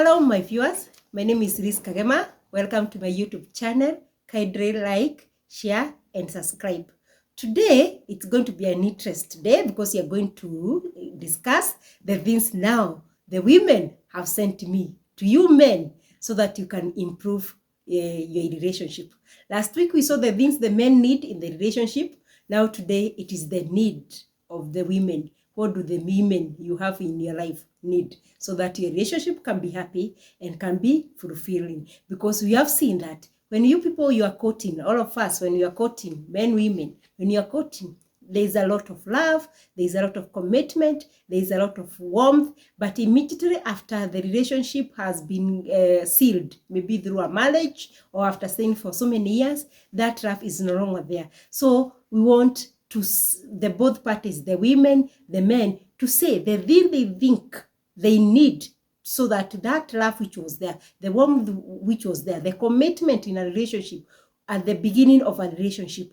Hello, my viewers. My name is Riz Kagema. Welcome to my YouTube channel. Kindly like, share, and subscribe. Today, it's going to be an interest day because we are going to discuss the things now the women have sent me to you men so that you can improve your relationship. Last week, we saw the things the men need in the relationship. Now, today, it is the need of the women. What do the women you have in your life need so that your relationship can be happy and can be fulfilling? Because we have seen that when you people you are courting, all of us, when you are courting, men, women, when you are courting, there's a lot of love, there's a lot of commitment, there's a lot of warmth, but immediately after the relationship has been sealed, maybe through a marriage or after staying for so many years, that love is no longer there. So we want to the both parties, the women, the men, to say the thing they think they need so that that love which was there, the warmth which was there, the commitment in a relationship at the beginning of a relationship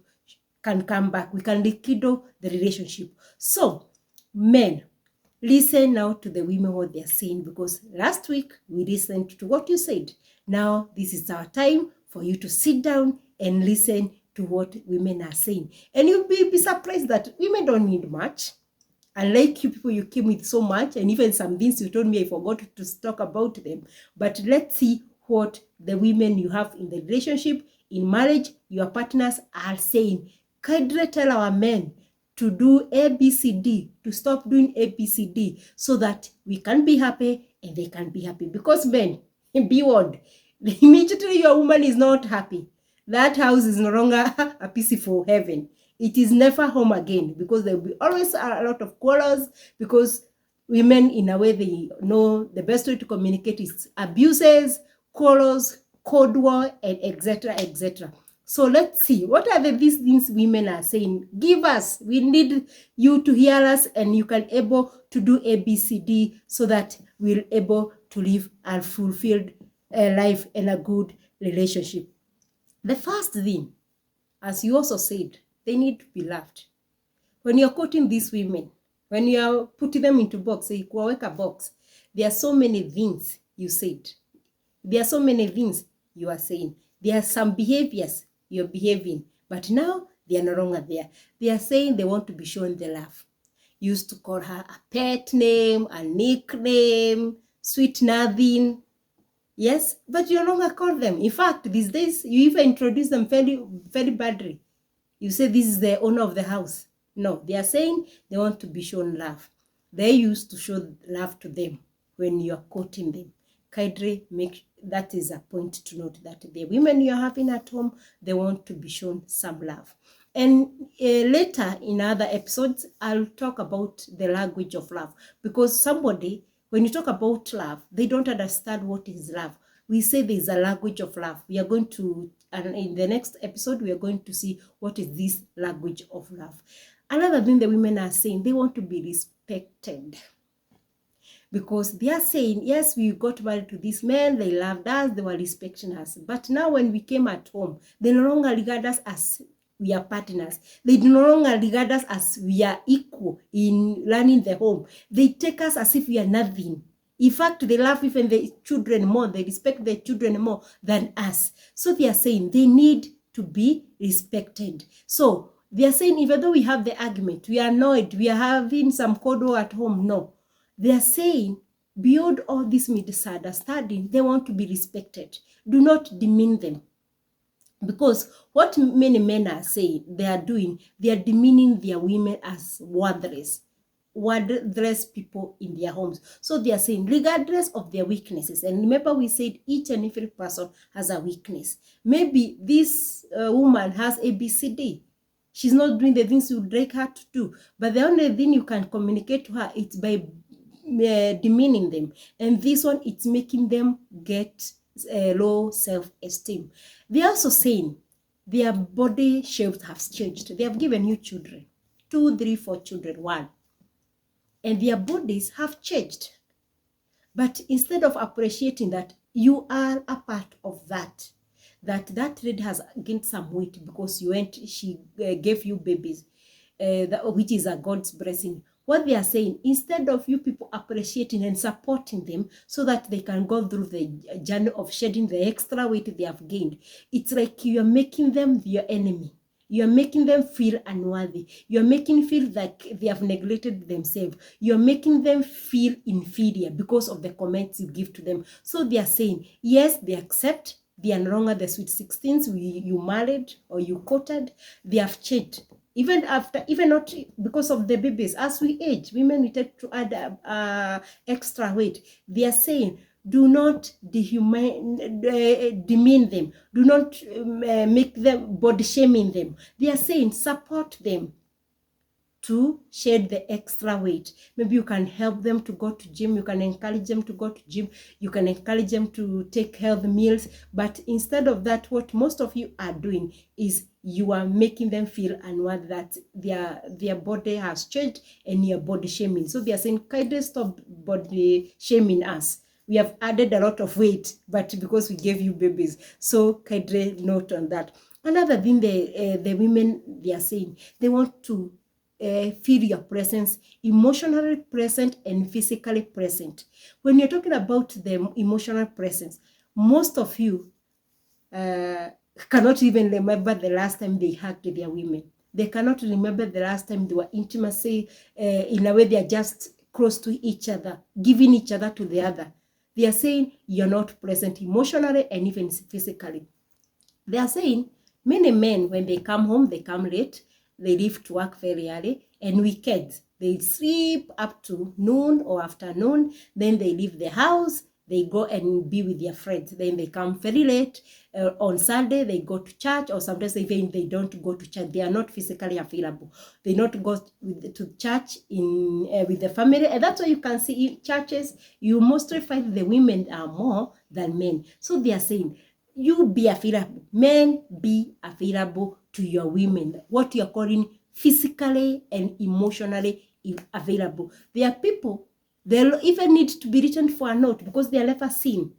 can come back. We can rekindle the relationship. So, men, listen now to the women what they are saying, because last week we listened to what you said. Now, this is our time for you to sit down and listen to what women are saying. And you'll be surprised that women don't need much. Unlike you people, you came with so much, and even some things you told me, I forgot to talk about them. But let's see what the women you have in the relationship, in marriage, your partners are saying. Kindly tell our men to do ABCD, to stop doing ABCD, so that we can be happy and they can be happy. Because men, be warned, immediately your woman is not happy, that house is no longer a peaceful heaven. It is never home again, because there will be always a lot of quarrels, because women, in a way, they know the best way to communicate is abuses, quarrels, cold war, and etc. etc. So let's see, what are these things women are saying? Give us, we need you to hear us, and you can able to do ABCD so that we're able to live a fulfilled life and a good relationship. The first thing, as you also said, they need to be loved. When you're quoting these women, when you are putting them into box, say, a box, there are so many things you said. There are so many things you are saying. There are some behaviors you're behaving, but now they are no longer there. They are saying they want to be shown the love. You used to call her a pet name, a nickname, sweet nothing. Yes, but you no longer call them. In fact, these days, you even introduce them very, very badly. You say this is the owner of the house. No, they are saying they want to be shown love. They used to show love to them when you are quoting them. Kindly make that is a point to note, that the women you are having at home, they want to be shown some love. And later in other episodes, I'll talk about the language of love, because somebody, when you talk about love, they don't understand what is love. We say there's a language of love. We are going to, and in the next episode, we are going to see what is this language of love. Another thing the women are saying, they want to be respected. Because they are saying, yes, we got married to this man, they loved us, they were respecting us. But now when we came at home, they no longer regard us as we are partners. They no longer regard us as we are equal in running the home. They take us as if we are nothing. In fact, they love even the children more. They respect the children more than us. So they are saying they need to be respected. So they are saying, even though we have the argument, we are annoyed, we are having some cold war at home, no. They are saying, beyond all this misunderstanding, they want to be respected. Do not demean them. Because what many men are saying, they are doing, they are demeaning their women as worthless people in their homes. So they are saying, regardless of their weaknesses, and remember we said each and every person has a weakness. Maybe this woman has ABCD. She's not doing the things you would like her to do. But the only thing you can communicate to her is by demeaning them. And this one, it's making them get low self-esteem. They're also saying their body shapes have changed. They have given you children, 2, 3, 4 children, 1. And their bodies have changed. But instead of appreciating that you are a part of that lady has gained some weight because she gave you babies, which is a God's blessing. What they are saying, instead of you people appreciating and supporting them so that they can go through the journey of shedding the extra weight they have gained, it's like you are making them your enemy. You're making them feel unworthy. You're making feel like they have neglected themselves. You're making them feel inferior because of the comments you give to them. So they are saying, yes, they accept. They are no longer the sweet 16s you married or you courted. They have changed. Even not because of the babies. As we age, women we tend to add extra weight. They are saying, do not demean them. Do not make them body shaming them. They are saying support them to shed the extra weight. Maybe you can help them to go to gym. You can encourage them to go to gym. You can encourage them to take healthy meals. But instead of that, what most of you are doing is you are making them feel unworthy, that their body has changed and you're body shaming. So they are saying, kindly stop body shaming us. We have added a lot of weight, but because we gave you babies. So kindly note on that. Another thing the women, they are saying, they want to feel your presence, emotionally present and physically present. When you're talking about the emotional presence, most of you cannot even remember the last time they hugged their women. They cannot remember the last time they were intimacy. In a way, they are just close to each other, giving each other to the other. They are saying you're not present emotionally and even physically. They are saying many men, when they come home, they come late, they leave to work very early, and weekends, they sleep up to noon or afternoon, then they leave the house, they go and be with their friends, then they come very late. On Sunday, they go to church, or sometimes even they don't go to church. They are not physically available. They not go to church with the family, and that's why you can see in churches, you mostly find the women are more than men. So they are saying, you be available. Men, be available to your women. What you're calling physically and emotionally available. There are people, they'll even need to be written for a note because they are never seen.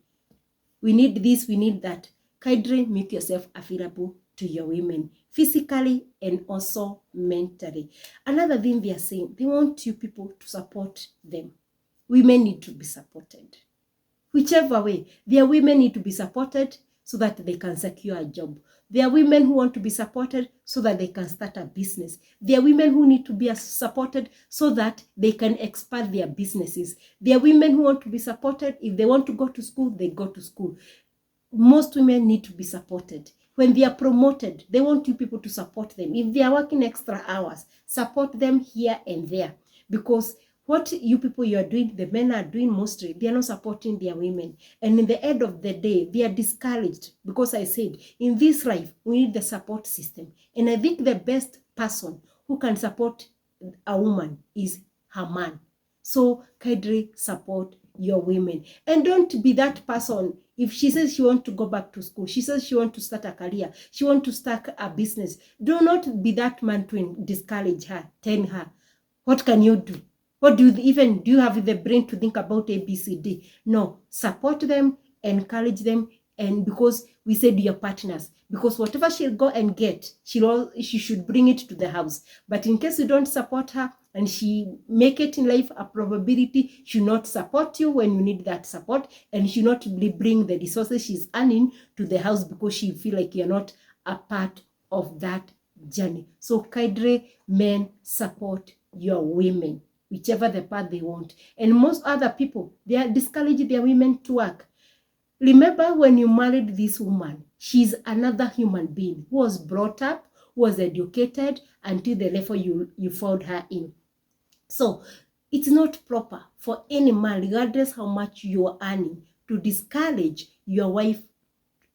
We need this, we need that. Kindly make yourself available to your women, physically and also mentally. Another thing they are saying, they want you people to support them. Women need to be supported. Whichever way, their women need to be supported so that they can secure a job. There are women who want to be supported so that they can start a business. There are women who need to be supported so that they can expand their businesses. There are women who want to be supported. If they want to go to school, they go to school. Most women need to be supported. When they are promoted, they want you people to support them. If they are working extra hours, support them here and there. Because what you people you are doing, the men are doing mostly, they are not supporting their women. And in the end of the day, they are discouraged. Because I said, in this life, we need the support system. And I think the best person who can support a woman is her man. So kindly support your women. And don't be that person. If she says she wants to go back to school, she says she wants to start a career, she wants to start a business, do not be that man to discourage her, tell her, what can you do? What do you have the brain to think about ABCD? No, support them, encourage them, and because we said you're partners, because whatever she'll go and get, she should bring it to the house. But in case you don't support her and she make it in life a probability, she'll not support you when you need that support, and she'll not bring the resources she's earning to the house because she feel like you're not a part of that journey. So kindly, men, support your women, whichever the path they want. And most other people, they are discouraging their women to work. Remember when you married this woman, she's another human being who was brought up, who was educated until the level you found her in. So it's not proper for any man, regardless how much you're earning, to discourage your wife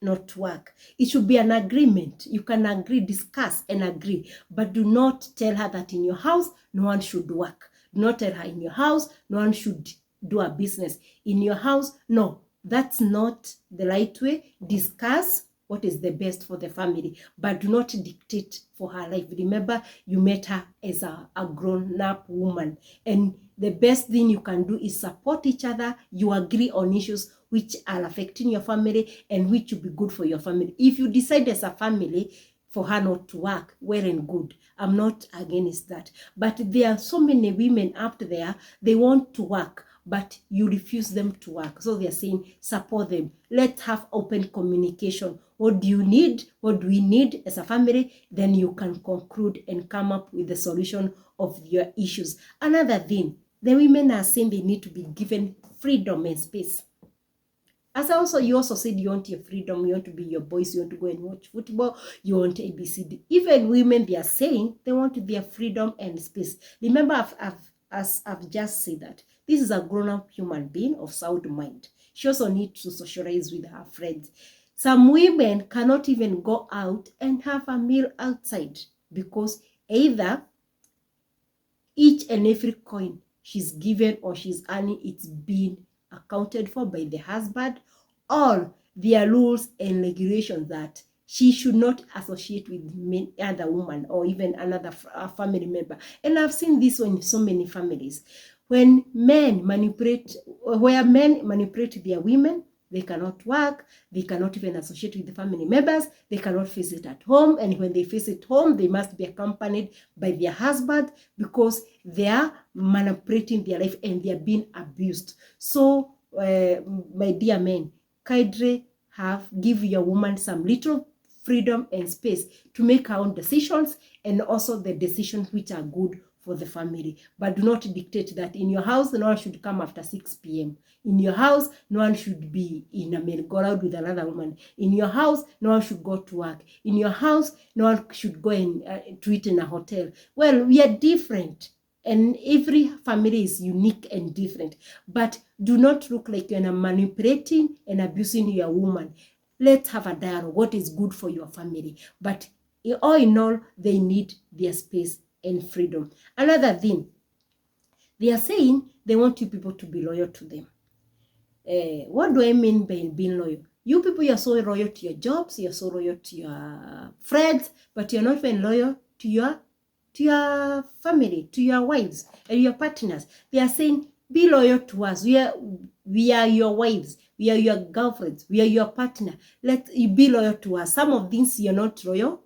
not to work. It should be an agreement. You can agree, discuss and agree, but do not tell her that in your house no one should work. Do not tell her in your house no one should do a business. In your house, no, that's not the right way. Discuss what is the best for the family, but do not dictate for her life. Remember, you met her as a grown-up woman, and the best thing you can do is support each other. You agree on issues which are affecting your family and which will be good for your family. If you decide as a family, for her not to work, well and good. I'm not against that. But there are so many women out there, they want to work, but you refuse them to work. So they're saying, support them. Let's have open communication. What do you need? What do we need as a family? Then you can conclude and come up with the solution of your issues. Another thing, the women are saying they need to be given freedom and space. As also, you also said you want your freedom, you want to be your boys, you want to go and watch football, you want ABCD. Even women, they are saying they want their freedom and space. Remember, I've just said that this is a grown-up human being of sound mind. She also needs to socialize with her friends. Some women cannot even go out and have a meal outside because either each and every coin she's given or she's earning, it's being accounted for by the husband, or there are rules and regulations that she should not associate with other woman or even another family member. And I've seen this one in so many families. When men manipulate their women, they cannot work, they cannot even associate with the family members, they cannot visit at home, and when they visit home, they must be accompanied by their husband because they are manipulating their life and they are being abused. So, my dear men, kindly give your woman some little freedom and space to make her own decisions, and also the decisions which are good for the family. But do not dictate that in your house, no one should come after 6 p.m. In your house, no one should be in a merry-go-round with another woman. In your house, no one should go to work. In your house, no one should go and to eat in a hotel. Well, we are different, and every family is unique and different. But do not look like you're manipulating and abusing your woman. Let's have a dialogue. What is good for your family? But all in all, they need their space and freedom. Another thing, they are saying they want you people to be loyal to them. What do I mean by being loyal? You people, you're so loyal to your jobs, you're so loyal to your friends, but you're not even loyal to your family, to your wives and your partners. They are saying, be loyal to us. We are your wives. We are your girlfriends. We are your partner. Let you be loyal to us. Some of things you're not loyal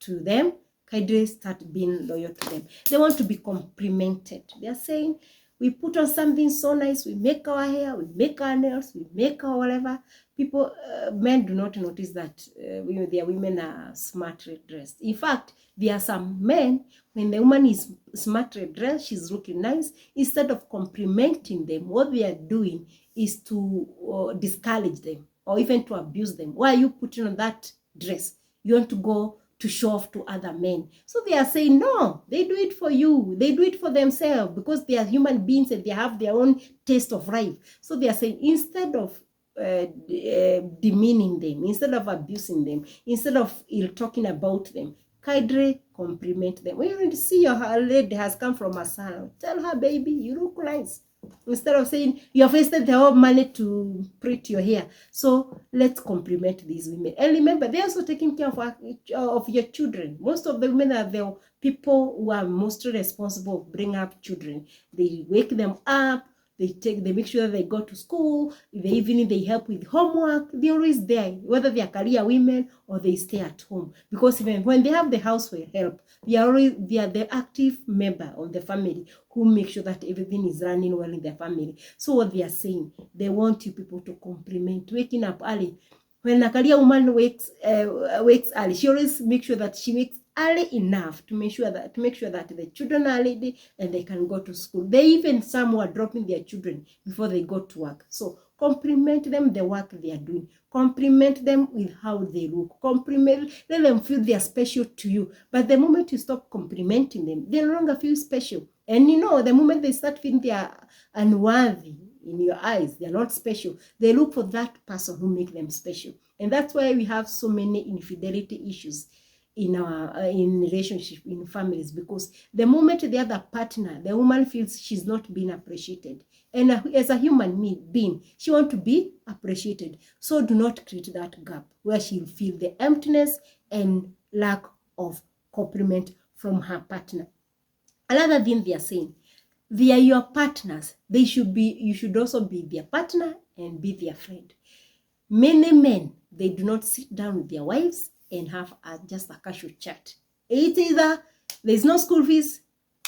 to them. Kindly start being loyal to them. They want to be complimented. They are saying, we put on something so nice, we make our hair, we make our nails, we make our whatever. People, men do not notice that their women are smartly dressed. In fact, there are some men, when the woman is smartly dressed, she's looking nice, instead of complimenting them, what they are doing is to discourage them or even to abuse them. Why are you putting on that dress? You want to go to show off to other men. So they are saying, no, they do it for you. They do it for themselves because they are human beings and they have their own taste of life. So they are saying, instead of demeaning them, instead of abusing them, instead of talking about them, kindly compliment them. When you see your lady has come from a salon, tell her, baby, you look nice. Instead of saying you have wasted the whole money to print your hair. So let's compliment these women. And remember, they're also taking care of your children. Most of the women are the people who are mostly responsible for bringing up children. They wake them up. They make sure they go to school. In the evening, they help with homework. They're always there, whether they are career women or they stay at home. Because even when they have the household help, they are the active member of the family who make sure that everything is running well in their family. So what they are saying, they want you people to compliment waking up early. When a career woman wakes early, she always makes sure that she wakes early enough to make sure that the children are ready and they can go to school. They even some who are dropping their children before they go to work. So compliment them the work they are doing. Compliment them with how they look. Let them feel they are special to you. But the moment you stop complimenting them, they no longer feel special. And the moment they start feeling they are unworthy in your eyes, they are not special, they look for that person who makes them special. And that's why we have so many infidelity issues in relationship, in families, because the moment the other partner, the woman feels she's not being appreciated. And as a human being, she wants to be appreciated. So do not create that gap where she'll feel the emptiness and lack of compliment from her partner. Another thing they are saying, they are your partners. You should also be their partner and be their friend. Many men, they do not sit down with their wives and have just a casual chat. It's either there's no school fees,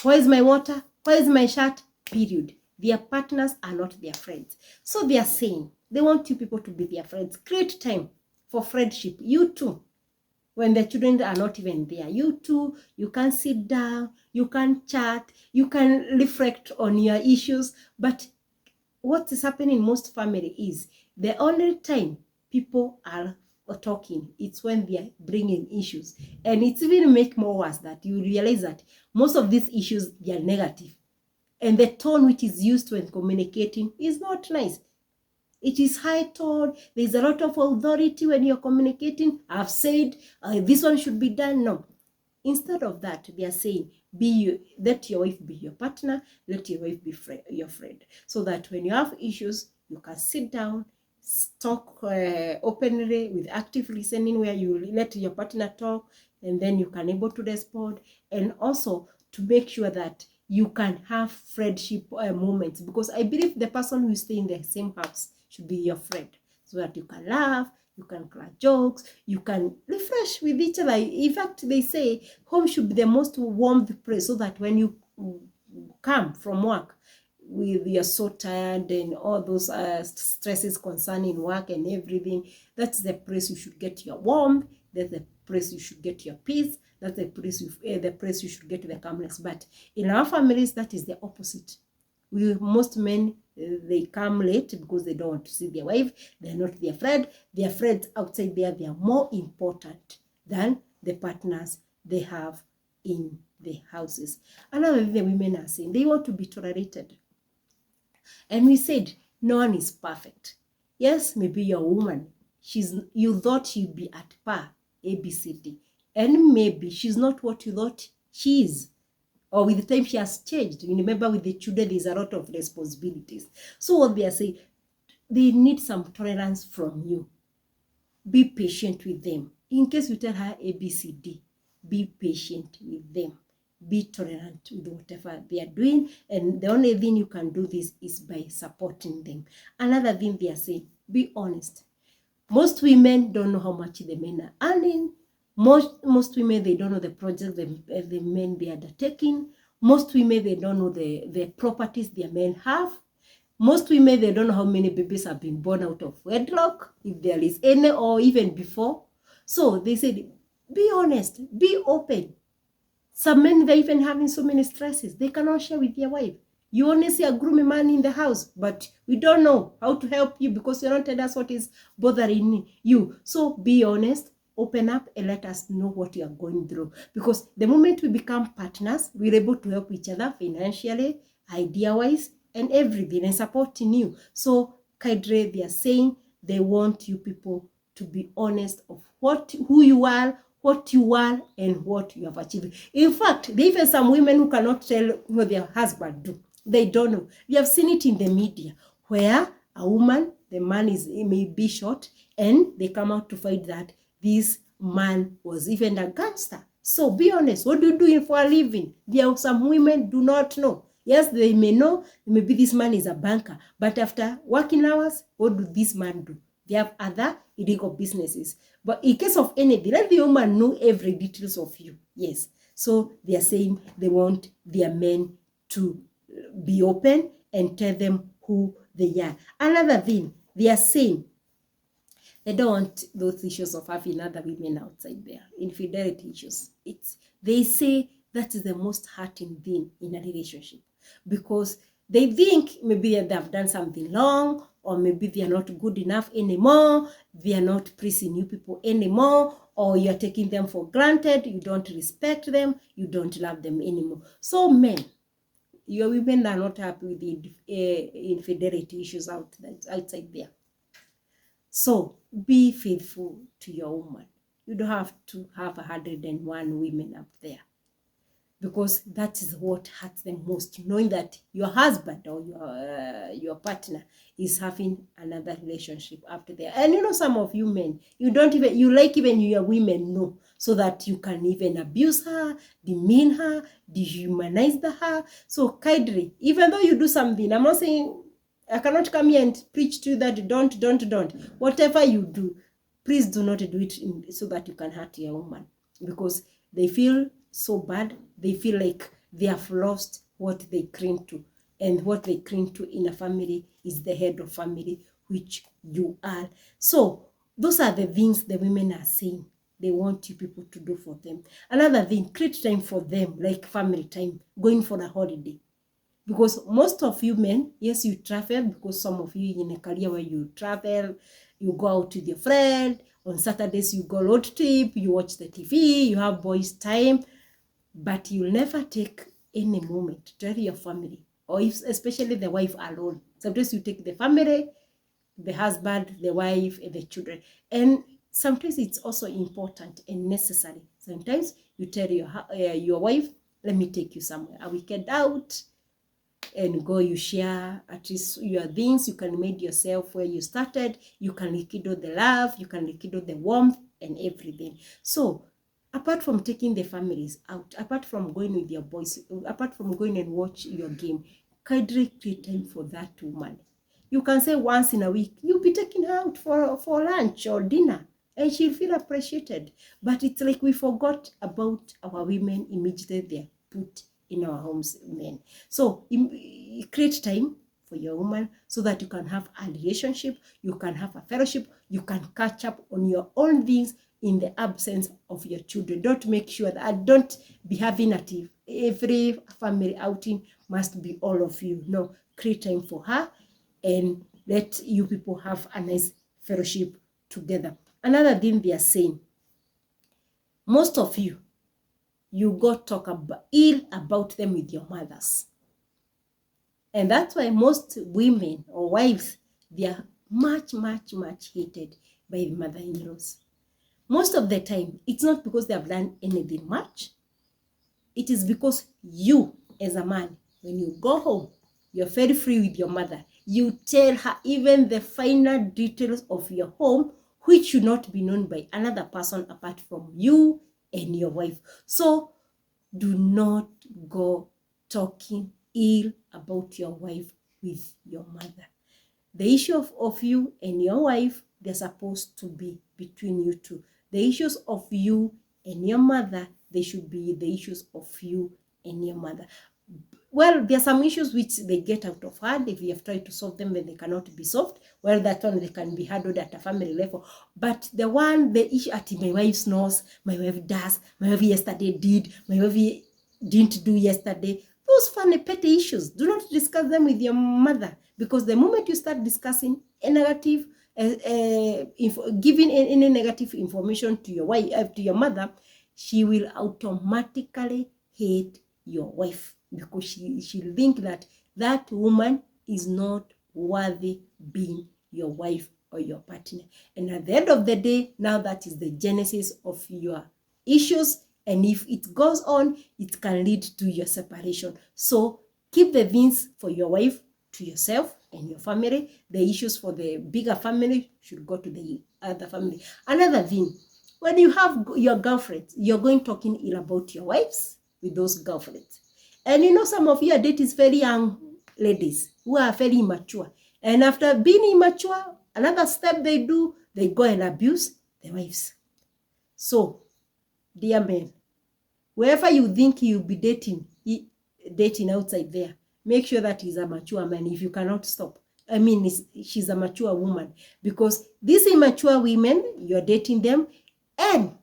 where is my water, where is my shirt, period. Their partners are not their friends. So they are saying they want you people to be their friends. Create time for friendship. You too. When the children are not even there, you too, you can sit down, you can chat, you can reflect on your issues. But what is happening in most families is the only time people are talking, it's when they are bringing issues. And it's even make more worse that you realize that most of these issues, they are negative. And the tone which is used when communicating is not nice. It is high tone. There's a lot of authority when you're communicating. I've said this one should be done. No. Instead of that, they are saying, let your wife be your partner, let your wife be your friend. So that when you have issues, you can sit down, talk openly with active listening, where you let your partner talk, and then you can able to respond. And also to make sure that you can have friendship moments, because I believe the person who stay in the same house should be your friend, so that you can laugh, you can crack jokes, you can refresh with each other. In fact, they say home should be the most warm place, so that when you come from work, you're so tired and all those stresses concerning work and everything, that's the place you should get your warmth, that's the place you should get your peace, that's the place you should get the calmness. But in our families, that is the opposite. Most men, they come late because they don't want to see their wife. They're not their friend. Their friends outside there, they are more important than the partners they have in the houses. Another thing the women are saying, they want to be tolerated. And we said, no one is perfect. Yes, maybe you're a woman. You thought she'd be at par, A, B, C, D. And maybe she's not what you thought she is. Or with the time she has changed. You remember with the children, there's a lot of responsibilities. So what they are saying, they need some tolerance from you. Be patient with them. In case you tell her A, B, C, D, be patient with them. Be tolerant with whatever they are doing. And the only thing you can do this is by supporting them. Another thing they are saying, be honest. Most women don't know how much the men are earning. Most women, they don't know the projects the men they are undertaking. Most women, they don't know the properties their men have. Most women, they don't know how many babies have been born out of wedlock, if there is any, or even before. So they said, be honest, be open. Some men, they're even having so many stresses, they cannot share with their wife. You only see a gloomy man in the house, but we don't know how to help you because you're not telling us what is bothering you. So be honest, open up, and let us know what you are going through. Because the moment we become partners, we're able to help each other financially, idea-wise, and everything, and supporting you. So Kaidre, they are saying they want you people to be honest of who you are, what you are, and what you have achieved. In fact, there are even some women who cannot tell what their husband do. They don't know. We have seen it in the media where a woman, the man may be shot, and they come out to find that this man was even a gangster. So be honest. What do you do for a living? There are some women do not know. Yes, they may know, maybe this man is a banker, but after working hours, what do this man do? They have other illegal businesses. But in case of anything, let the woman know every details of you. Yes. So they are saying they want their men to be open and tell them who they are. Another thing, they are saying they don't want those issues of having other women outside there. Infidelity issues. They say that is the most hurting thing in a relationship, because they think maybe they have done something wrong, or maybe they are not good enough anymore, they are not pleasing you people anymore, or you're taking them for granted, you don't respect them, you don't love them anymore. So men, your women are not happy with the infidelity issues outside there. So be faithful to your woman. You don't have to have 101 women up there, because that is what hurts them most, knowing that your husband or your partner is having another relationship after there. And you know, some of you men, you like even your women know, so that you can even abuse her, demean her, dehumanize her. So Kaidri, even though you do something, I'm not saying, I cannot come here and preach to you that don't. Whatever you do, Please do not do it so that you can hurt your woman, because they feel so bad. They feel like they have lost what they cling to, and what they cling to in a family is the head of family, which you are. So those are the things the women are saying they want you people to do for them. Another thing, create time for them, like family time, going for a holiday. Because most of you men, yes, you travel, because some of you in a career where you travel, you go out with your friend, on Saturdays you go road trip, you watch the TV, you have boys time, but you'll never take any moment to tell your family, or if, especially the wife alone. Sometimes you take the family, the husband, the wife, and the children. And sometimes it's also important and necessary. Sometimes you tell your wife, let me take you somewhere, a weekend out, and go, you share at least your things. You can make yourself where you started. You can rekindle the love. You can rekindle the warmth and everything. So apart from taking the families out, apart from going with your boys, apart from going and watch your game, kindly create time for that woman. You can say once in a week, you'll be taking her out for lunch or dinner, and she'll feel appreciated. But it's like we forgot about our women immediately they're put in our homes, men. So create time for your woman so that you can have a relationship, you can have a fellowship, you can catch up on your own things in the absence of your children. Don't make sure that, don't be having at every family outing must be all of you. No, create time for her and let you people have a nice fellowship together. Another thing they are saying, most of you go talk ill about them with your mothers. And that's why most women or wives, they are much, much, much hated by the mother-in-laws. Most of the time, it's not because they have done anything much. It is because you, as a man, when you go home, you're very free with your mother. You tell her even the finer details of your home, which should not be known by another person apart from you and your wife. So do not go talking ill about your wife with your mother. The issue of you and your wife, they're supposed to be between you two. The issues of you and your mother, they should be the issues of you and your mother. Well, there are some issues which they get out of hand. If you have tried to solve them, then they cannot be solved. Well, that one, they can be handled at a family level. But the issue at my wife knows, my wife does, my wife yesterday did, my wife didn't do yesterday. Those funny petty issues, do not discuss them with your mother. Because the moment you start discussing a negative, giving any negative information to your wife, to your mother, she will automatically hate your wife, because she'll think that woman is not worthy being your wife or your partner. And at the end of the day, now that is the genesis of your issues. And if it goes on, it can lead to your separation. So keep the things for your wife to yourself and your family. The issues for the bigger family should go to the other family. Another thing, when you have your girlfriends, you're going talking ill about your wives with those girlfriends. And you know, some of your dates very young ladies who are very immature. And after being immature, another step they do, they go and abuse their wives. So, dear men, wherever you think you'll be dating outside there, make sure that he's a mature man. If you cannot stop, I mean, she's a mature woman. Because these immature women, you're dating them, and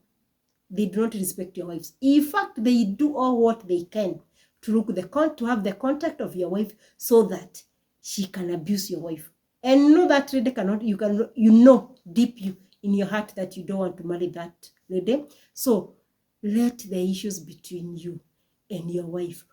they do not respect your wives. In fact, they do all what they can to have the contact of your wife so that she can abuse your wife. And know that lady cannot, you know deep in your heart that you don't want to marry that lady. So let the issues between you and your wife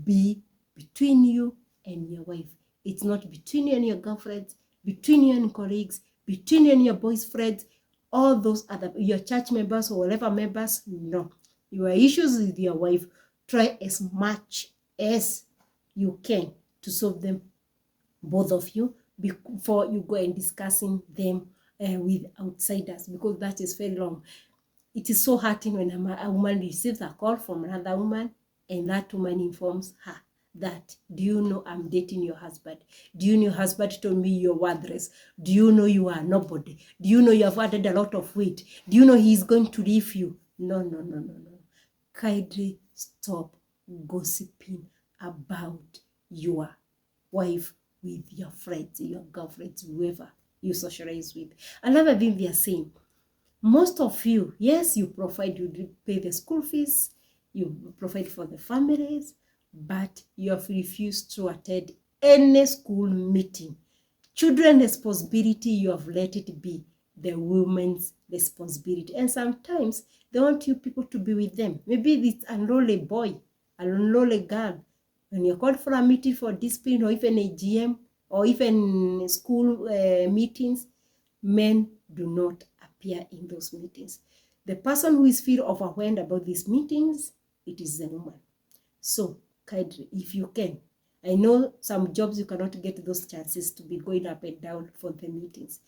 be between you and your wife. It's not between you and your girlfriends, between you and colleagues, between you and your boyfriends, all those other, your church members or whatever members. No. Your issues with your wife, try as much as you can to solve them, both of you, before you go and discussing them with outsiders, because that is very long. It is so hurting when a woman receives a call from another woman and that woman informs her that, do you know I'm dating your husband? Do you know your husband told me you're worthless? Do you know you are nobody? Do you know you have added a lot of weight? Do you know he's going to leave you? No, no, no, no, no. Kindly stop gossiping about your wife with your friends, your girlfriends, whoever you socialize with. Another thing they are saying, most of you, yes, you provide, you pay the school fees, you provide for the families, but you have refused to attend any school meeting. Children responsibility, you have let it be the woman's responsibility. And sometimes they want you people to be with them. Maybe it's a lonely boy, a lonely girl. When you're called for a meeting for discipline, or even a GM, or even school meetings, men do not appear in those meetings. The person who is feel overwhelmed about these meetings, it is the woman. So, kindly, if you can, I know some jobs you cannot get those chances to be going up and down for the meetings.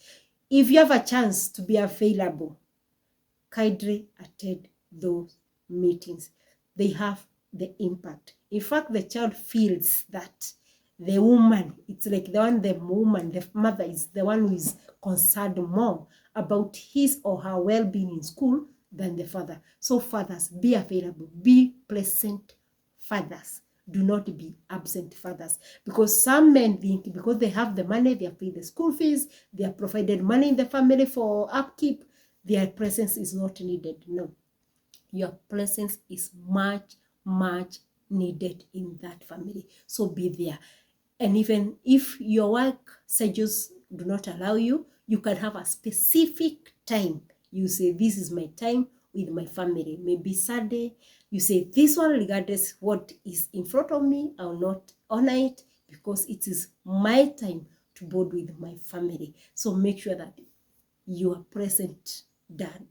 If you have a chance to be available, kindly attend those meetings. They have the impact. In fact, the child feels that the woman, it's like the woman, the mother is the one who is concerned more about his or her well-being in school than the father. So fathers, be available, be present fathers. Do not be absent fathers, because some men think because they have the money, they have paid the school fees, they have provided money in the family for upkeep, their presence is not needed. No, your presence is much, much needed in that family. So be there. And even if your work schedules do not allow you, you can have a specific time. You say, this is my time with my family. Maybe Saturday, you say, this one, regardless what is in front of me, I will not honor it because it is my time to bond with my family. So make sure that you are present dad,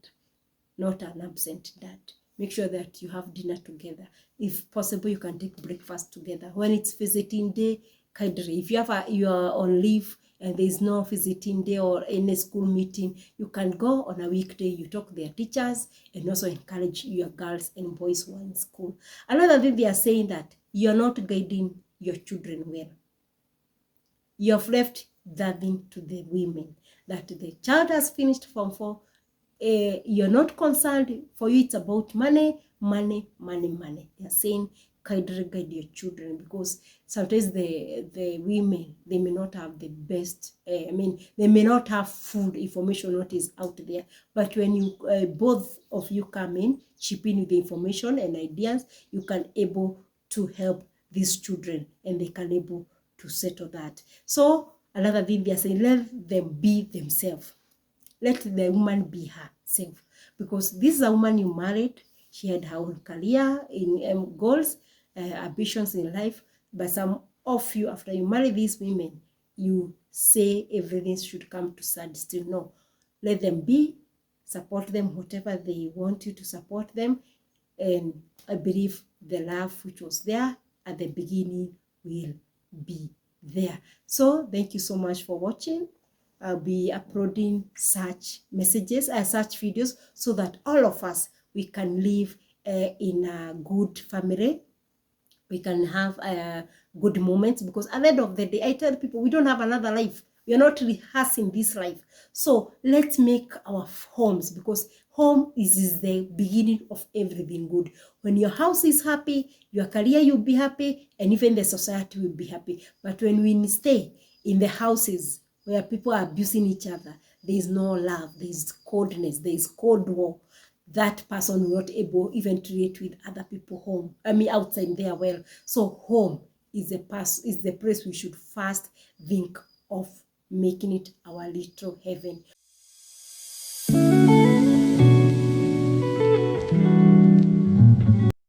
not an absent dad. Make sure that you have dinner together. If possible, you can take breakfast together. When it's visiting day, kindly, if you are on leave and there is no visiting day or any school meeting, you can go on a weekday, you talk to their teachers and also encourage your girls and boys who are in school. Another thing, they are saying that you are not guiding your children well. You have left that thing to the women, that the child has finished Form 4, you're not concerned. For you, it's about money, money, money, money. They're saying kindly guide your children, because sometimes the women, they may not have the best, they may not have full information what is out there. But when you both of you come in, chip in with the information and ideas, you can able to help these children and they can able to settle that. So another thing they are saying, let them be themselves. Let the woman be herself, because this is a woman you married. She had her own career in goals, ambitions in life. But some of you, after you marry these women, you say everything should come to standstill. No, let them be, support them whatever they want you to support them. And I believe the love which was there at the beginning will be there. So thank you so much for watching. I'll be uploading such messages, such videos, so that all of us, we can live in a good family. We can have good moments, because at the end of the day, I tell people, we don't have another life. We are not rehearsing this life. So let's make our homes, because home is the beginning of everything good. When your house is happy, your career will be happy, and even the society will be happy. But when we stay in the houses where people are abusing each other, there is no love, there is coldness, there is cold war. That person will not able even to relate with other people home. Outside there well. So home is the place we should first think of making it our little heaven.